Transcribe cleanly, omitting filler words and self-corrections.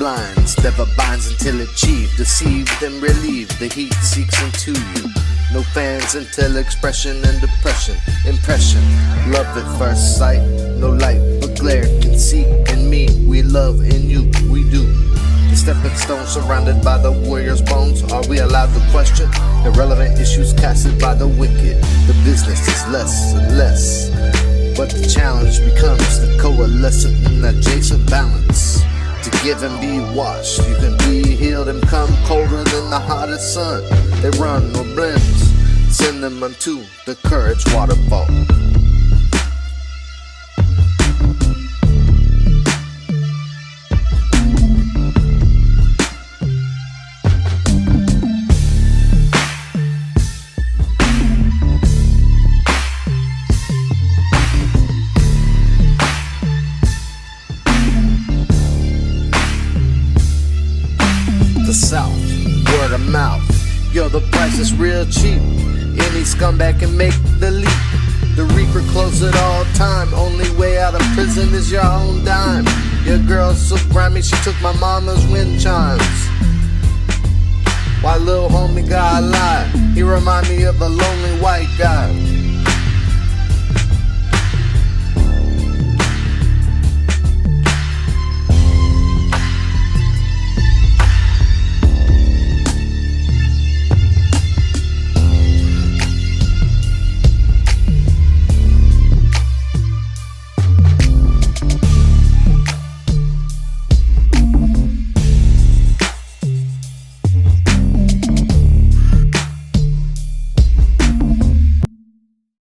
blinds, never binds until achieved. Deceived and relieved, the heat seeks into you. No fans until expression and depression. Impression, love at first sight. No light but glare can see in me. We love in you, we do. The stepping stone surrounded by the warrior's bones. Are we allowed to question irrelevant issues casted by the wicked? The business is less and less, but the challenge becomes the coalescent and adjacent balance. To give and be washed, you can be healed and come colder than the hottest sun. They run or blends, send them unto the courage waterfall. The South, word of mouth. Yo, the price is real cheap. Any scumbag can make the leap. The reaper close at all time. Only way out of prison is your own dime. Your girl's so grimy, she took my mama's wind chimes. Why little homie got a lie? He remind me of a lonely white guy.